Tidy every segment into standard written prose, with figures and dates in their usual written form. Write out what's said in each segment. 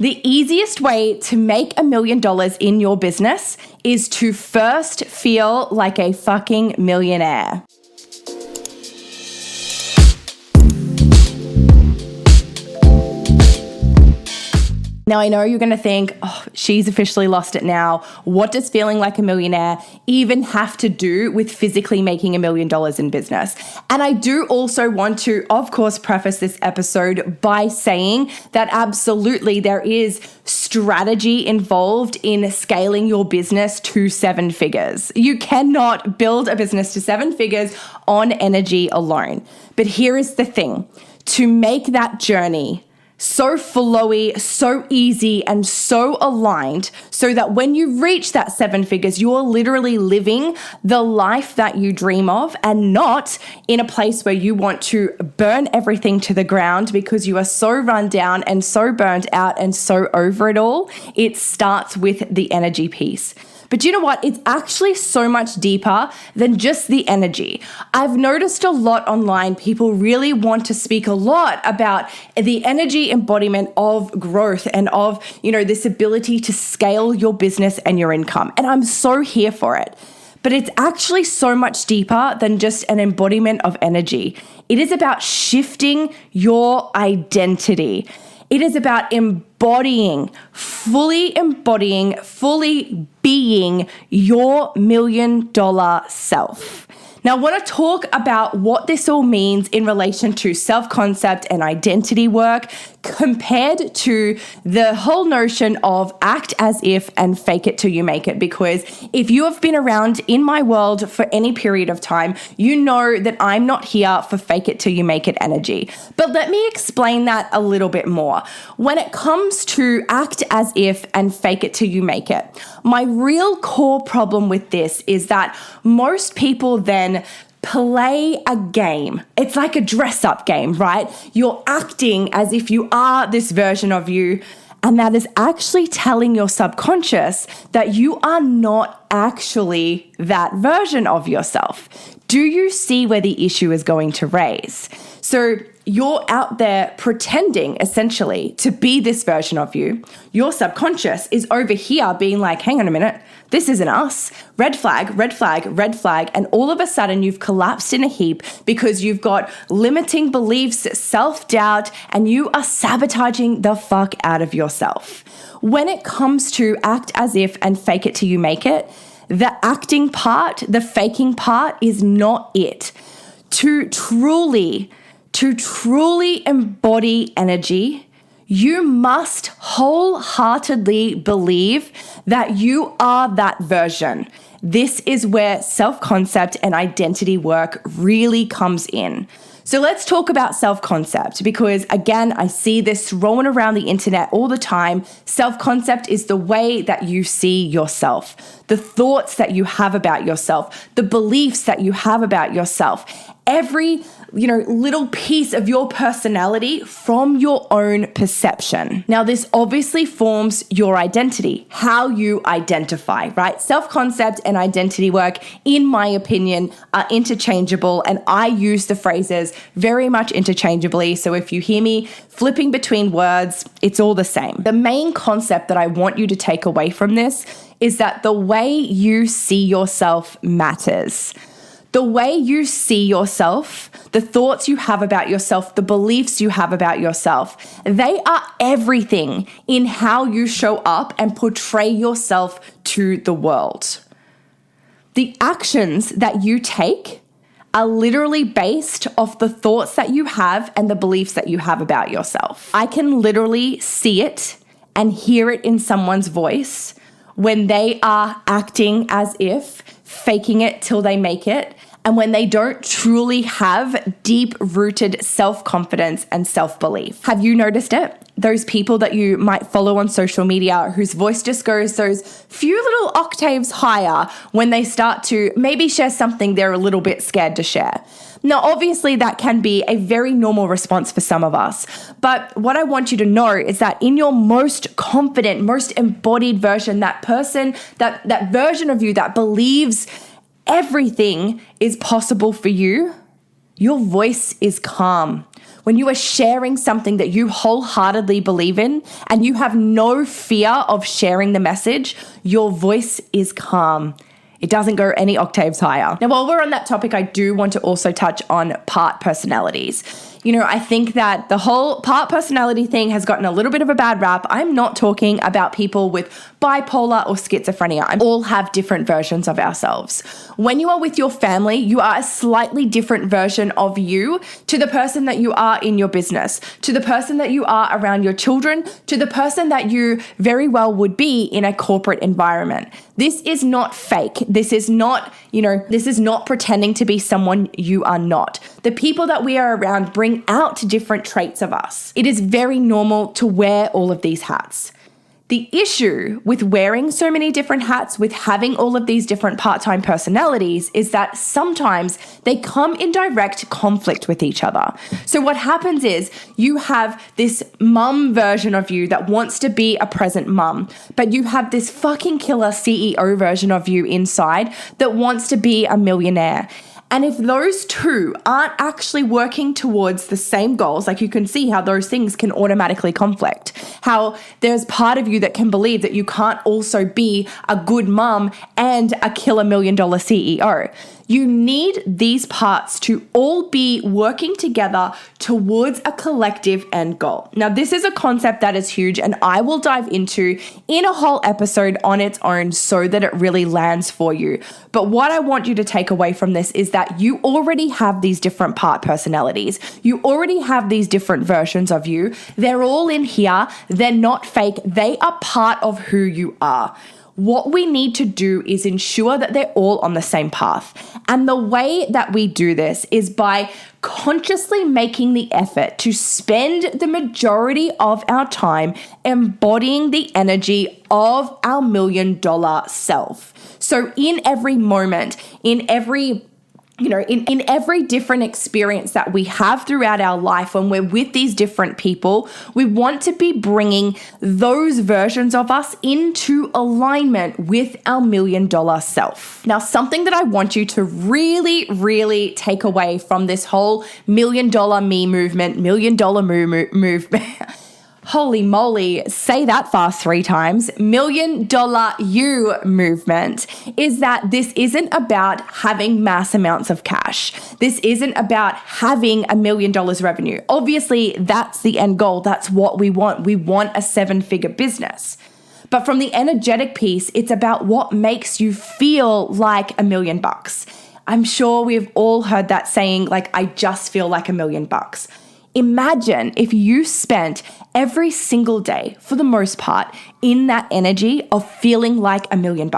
The easiest way to make $1 million in your business is to first feel like a fucking millionaire. Now, I know you're going to think, oh, she's officially lost it now. What does feeling like a millionaire even have to do with physically making $1 million in business? And I do also want to, of course, preface this episode by saying that absolutely there is strategy involved in scaling your business to 7 figures. You cannot build a business to 7 figures on energy alone. But here is the thing, to make that journey so flowy, so easy, and so aligned so that when you reach that 7 figures, you are literally living the life that you dream of and not in a place where you want to burn everything to the ground because you are so run down and so burned out and so over it all. It starts with the energy piece. But you know what? It's actually so much deeper than just the energy. I've noticed a lot online, people really want to speak a lot about the energy embodiment of growth and of, this ability to scale your business and your income. And I'm so here for it. But it's actually so much deeper than just an embodiment of energy. It is about shifting your identity. It is about fully being your $1 million self. Now, I want to talk about what this all means in relation to self-concept and identity work compared to the whole notion of act as if and fake it till you make it. Because if you have been around in my world for any period of time, you know that I'm not here for fake it till you make it energy. But let me explain that a little bit more. When it comes to act as if and fake it till you make it, my real core problem with this is that most people then play a game. It's like a dress-up game, right? You're acting as if you are this version of you, and that is actually telling your subconscious that you are not actually that version of yourself. Do you see where the issue is going to raise? So you're out there pretending essentially to be this version of you. Your subconscious is over here being like, hang on a minute, this isn't us. Red flag, red flag, red flag. And all of a sudden you've collapsed in a heap because you've got limiting beliefs, self-doubt, and you are sabotaging the fuck out of yourself. When it comes to act as if and fake it till you make it, the acting part, the faking part is not it. To truly embody energy, you must wholeheartedly believe that you are that version. This is where self-concept and identity work really comes in. So let's talk about self-concept because, again, I see this rolling around the internet all the time. Self-concept is the way that you see yourself, the thoughts that you have about yourself, the beliefs that you have about yourself. Every little piece of your personality from your own perception. Now, this obviously forms your identity, how you identify, right? Self-concept and identity work, in my opinion, are interchangeable, and I use the phrases very much interchangeably. So if you hear me flipping between words, it's all the same. The main concept that I want you to take away from this is that the way you see yourself matters. The way you see yourself, the thoughts you have about yourself, the beliefs you have about yourself, they are everything in how you show up and portray yourself to the world. The actions that you take are literally based off the thoughts that you have and the beliefs that you have about yourself. I can literally see it and hear it in someone's voice when they are acting as if, faking it till they make it, and when they don't truly have deep-rooted self-confidence and self-belief. Have you noticed it? Those people that you might follow on social media whose voice just goes those few little octaves higher when they start to maybe share something they're a little bit scared to share. Now, obviously, that can be a very normal response for some of us. But what I want you to know is that in your most confident, most embodied version, that person, that version of you that believes everything is possible for you, your voice is calm. when you are sharing something that you wholeheartedly believe in and you have no fear of sharing the message, your voice is calm. It doesn't go any octaves higher. Now, while we're on that topic, I do want to also touch on part personalities. I think that the whole part personality thing has gotten a little bit of a bad rap. I'm not talking about people with bipolar or schizophrenia. We all have different versions of ourselves. When you are with your family, you are a slightly different version of you to the person that you are in your business, to the person that you are around your children, to the person that you very well would be in a corporate environment. This is not fake. This is not pretending to be someone you are not. The people that we are around bring out different traits of us. It is very normal to wear all of these hats. The issue with wearing so many different hats, with having all of these different part-time personalities, is that sometimes they come in direct conflict with each other. So what happens is you have this mum version of you that wants to be a present mum, but you have this fucking killer CEO version of you inside that wants to be a millionaire. And if those two aren't actually working towards the same goals, like you can see how those things can automatically conflict, how there's part of you that can believe that you can't also be a good mom and a killer $1 million CEO. You need these parts to all be working together towards a collective end goal. Now, this is a concept that is huge, and I will dive into in a whole episode on its own so that it really lands for you. But what I want you to take away from this is that you already have these different part personalities. You already have these different versions of you. They're all in here. They're not fake. They are part of who you are. What we need to do is ensure that they're all on the same path. And the way that we do this is by consciously making the effort to spend the majority of our time embodying the energy of our $1 million self. So in every moment, in every different experience that we have throughout our life, when we're with these different people, we want to be bringing those versions of us into alignment with our $1 million self. Now, something that I want you to really, really take away from this whole $1 million me movement, $1 million movement, holy moly, say that fast 3 times, $1 million you movement, is that this isn't about having mass amounts of cash. This isn't about having $1 million revenue. Obviously, that's the end goal. That's what we want. We want a 7-figure business. But from the energetic piece, it's about what makes you feel like $1 million. I'm sure we've all heard that saying, like, I just feel like $1 million. Imagine if you spent every single day, for the most part, in that energy of feeling like $1 million.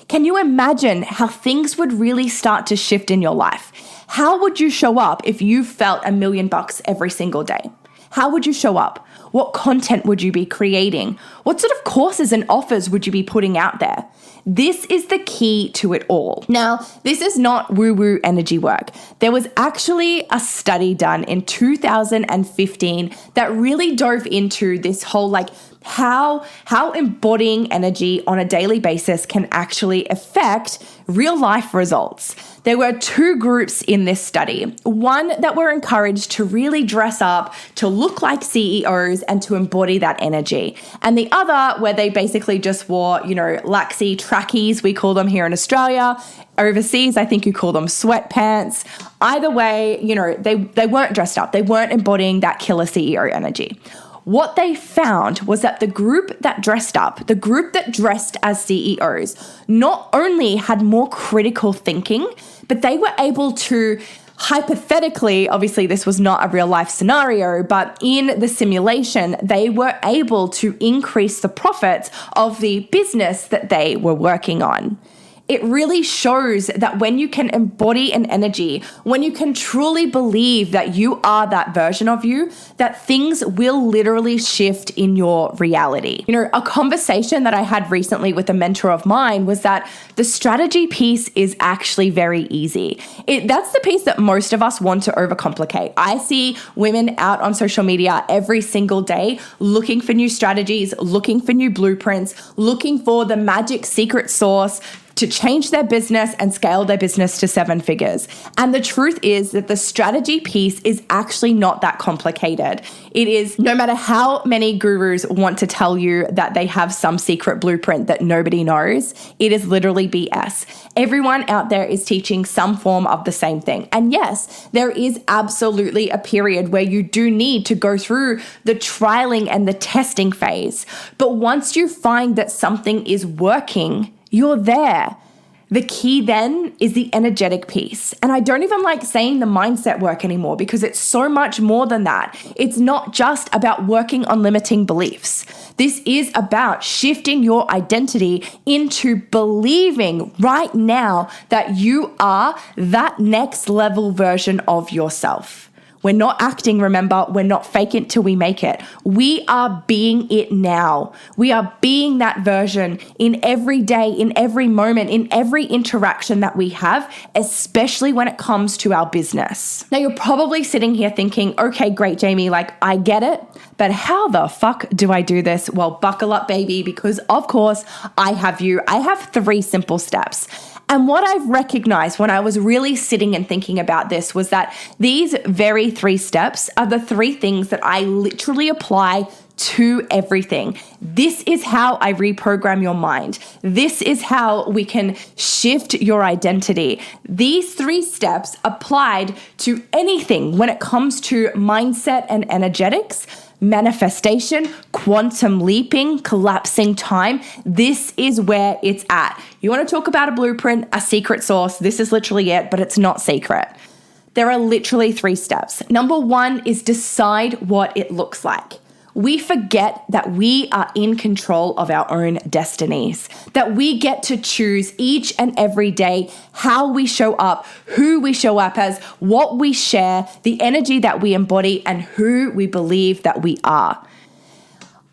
Can you imagine how things would really start to shift in your life? How would you show up if you felt $1 million every single day? How would you show up? What content would you be creating? What sort of courses and offers would you be putting out there? This is the key to it all. Now, this is not woo-woo energy work. There was actually a study done in 2015 that really dove into this whole how embodying energy on a daily basis can actually affect real life results. There were 2 groups in this study. One that were encouraged to really dress up, to look like CEOs and to embody that energy. And the other where they basically just wore, laxy trackies, we call them here in Australia. Overseas, I think you call them sweatpants. Either way, they weren't dressed up. They weren't embodying that killer CEO energy. What they found was that the group that dressed up, the group that dressed as CEOs, not only had more critical thinking, but they were able to hypothetically, obviously this was not a real life scenario, but in the simulation, they were able to increase the profits of the business that they were working on. It really shows that when you can embody an energy, when you can truly believe that you are that version of you, that things will literally shift in your reality. A conversation that I had recently with a mentor of mine was that the strategy piece is actually very easy. That's the piece that most of us want to overcomplicate. I see women out on social media every single day looking for new strategies, looking for new blueprints, looking for the magic secret sauce, to change their business and scale their business to 7 figures. And the truth is that the strategy piece is actually not that complicated. It is, no matter how many gurus want to tell you that they have some secret blueprint that nobody knows, it is literally BS. Everyone out there is teaching some form of the same thing. And yes, there is absolutely a period where you do need to go through the trialing and the testing phase. But once you find that something is working, you're there. The key then is the energetic piece. And I don't even like saying the mindset work anymore because it's so much more than that. It's not just about working on limiting beliefs. This is about shifting your identity into believing right now that you are that next level version of yourself. We're not acting, remember, we're not fake it till we make it. We are being it now. We are being that version in every day, in every moment, in every interaction that we have, especially when it comes to our business. Now, you're probably sitting here thinking, okay, great, Jamie, like I get it, but how the fuck do I do this? Well, buckle up, baby, because of course I have you. I have 3 simple steps. And what I've recognized when I was really sitting and thinking about this was that these very 3 steps are the 3 things that I literally apply to everything. This is how I reprogram your mind. This is how we can shift your identity. These 3 steps applied to anything when it comes to mindset and energetics, manifestation, quantum leaping, collapsing time. This is where it's at. You want to talk about a blueprint, a secret sauce, this is literally it, but it's not secret. There are literally 3 steps. Number 1 is decide what it looks like. We forget that we are in control of our own destinies, that we get to choose each and every day how we show up, who we show up as, what we share, the energy that we embody, and who we believe that we are.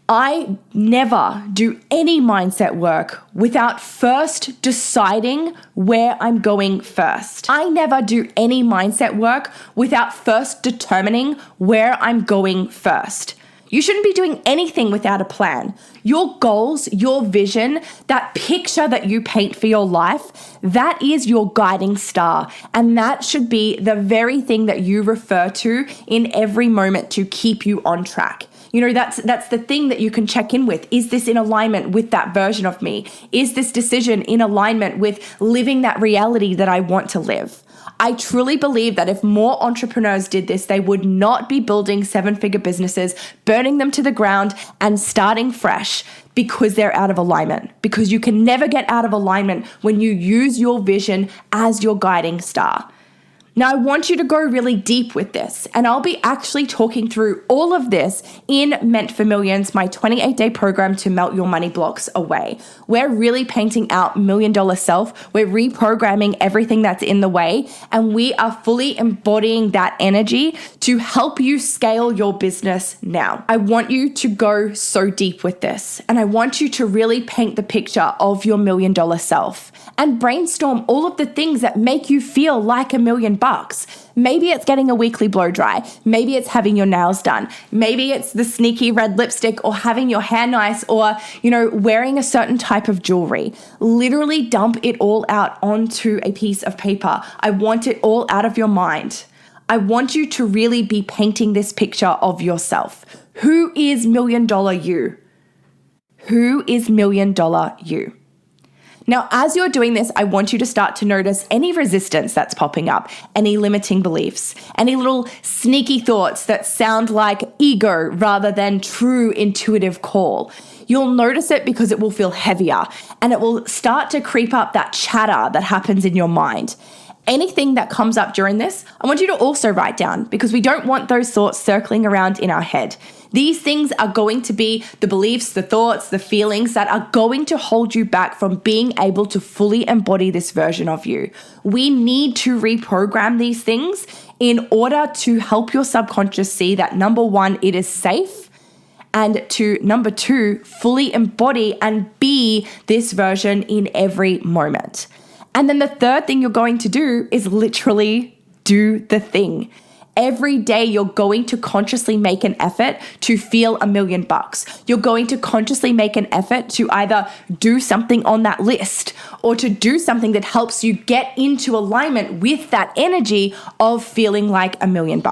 I never do any mindset work without first deciding where I'm going first. I never do any mindset work without first determining where I'm going first. You shouldn't be doing anything without a plan. Your goals, your vision, that picture that you paint for your life, that is your guiding star. And that should be the very thing that you refer to in every moment to keep you on track. You know, that's the thing that you can check in with. Is this in alignment with that version of me? Is this decision in alignment with living that reality that I want to live? I truly believe that if more entrepreneurs did this, they would not be building 7-figure businesses, burning them to the ground and starting fresh because they're out of alignment. Because you can never get out of alignment when you use your vision as your guiding star. Now, I want you to go really deep with this, and I'll be actually talking through all of this in Meant for Millions, my 28-day program to melt your money blocks away. We're really painting out $1 million self. We're reprogramming everything that's in the way, and we are fully embodying that energy to help you scale your business now. I want you to go so deep with this, and I want you to really paint the picture of your $1 million self and brainstorm all of the things that make you feel like $1 million. Maybe it's getting a weekly blow dry. Maybe it's having your nails done. Maybe it's the sneaky red lipstick or having your hair nice or, wearing a certain type of jewelry. Literally dump it all out onto a piece of paper. I want it all out of your mind. I want you to really be painting this picture of yourself. Who is $1 million you? Who is $1 million you? Now, as you're doing this, I want you to start to notice any resistance that's popping up, any limiting beliefs, any little sneaky thoughts that sound like ego rather than true intuitive call. You'll notice it because it will feel heavier and it will start to creep up that chatter that happens in your mind. Anything that comes up during this, I want you to also write down because we don't want those thoughts circling around in our head. These things are going to be the beliefs, the thoughts, the feelings that are going to hold you back from being able to fully embody this version of you. We need to reprogram these things in order to help your subconscious see that number 1, it is safe, and to number 2, fully embody and be this version in every moment. And then the third thing you're going to do is literally do the thing. every day you're going to consciously make an effort to feel $1 million. You're going to consciously make an effort to either do something on that list or to do something that helps you get into alignment with that energy of feeling like $1 million.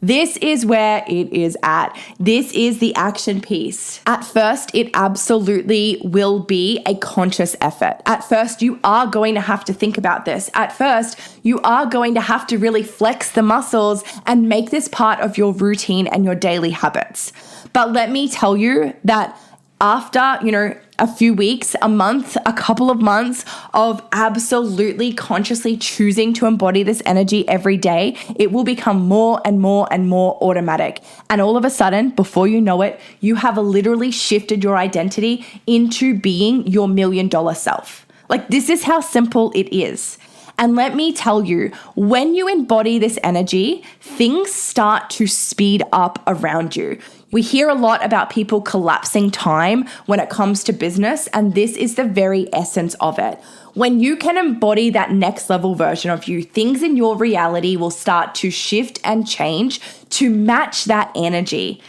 This is where it is at. This is the action piece. At first, it absolutely will be a conscious effort. At first, you are going to have to think about this. At first, you are going to have to really flex the muscles and make this part of your routine and your daily habits. But let me tell you that after, a few weeks, a month, a couple of months of absolutely consciously choosing to embody this energy every day, it will become more and more and more automatic. And all of a sudden, before you know it, you have literally shifted your identity into being your $1 million self. Like, this is how simple it is. And let me tell you, when you embody this energy, things start to speed up around you. We hear a lot about people collapsing time when it comes to business, and this is the very essence of it. When you can embody that next level version of you, things in your reality will start to shift and change to match that energy.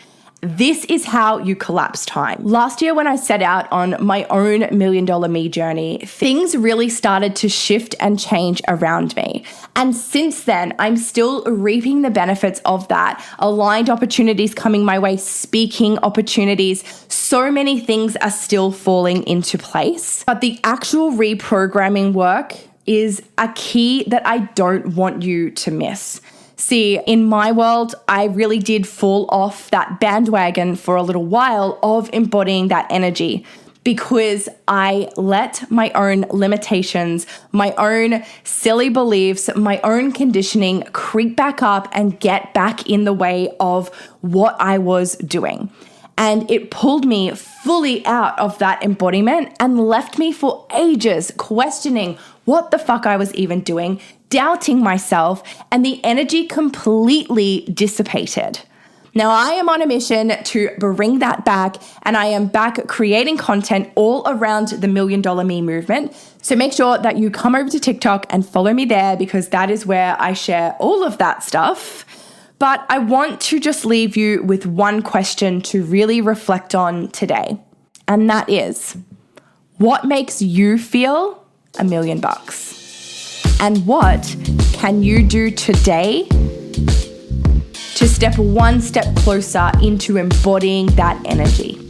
This is how you collapse time. Last year, when I set out on my own $1 million me journey, things really started to shift and change around me. And since then, I'm still reaping the benefits of that. Aligned opportunities coming my way, speaking opportunities. So many things are still falling into place. But the actual reprogramming work is a key that I don't want you to miss. See, in my world, I really did fall off that bandwagon for a little while of embodying that energy because I let my own limitations, my own silly beliefs, my own conditioning creep back up and get back in the way of what I was doing. And it pulled me fully out of that embodiment and left me for ages questioning what the fuck I was even doing, doubting myself, and the energy completely dissipated. Now I am on a mission to bring that back, and I am back creating content all around the $1 million me movement. So make sure that you come over to TikTok and follow me there because that is where I share all of that stuff. But I want to just leave you with one question to really reflect on today. And that is, what makes you feel $1 million? And what can you do today to step one step closer into embodying that energy?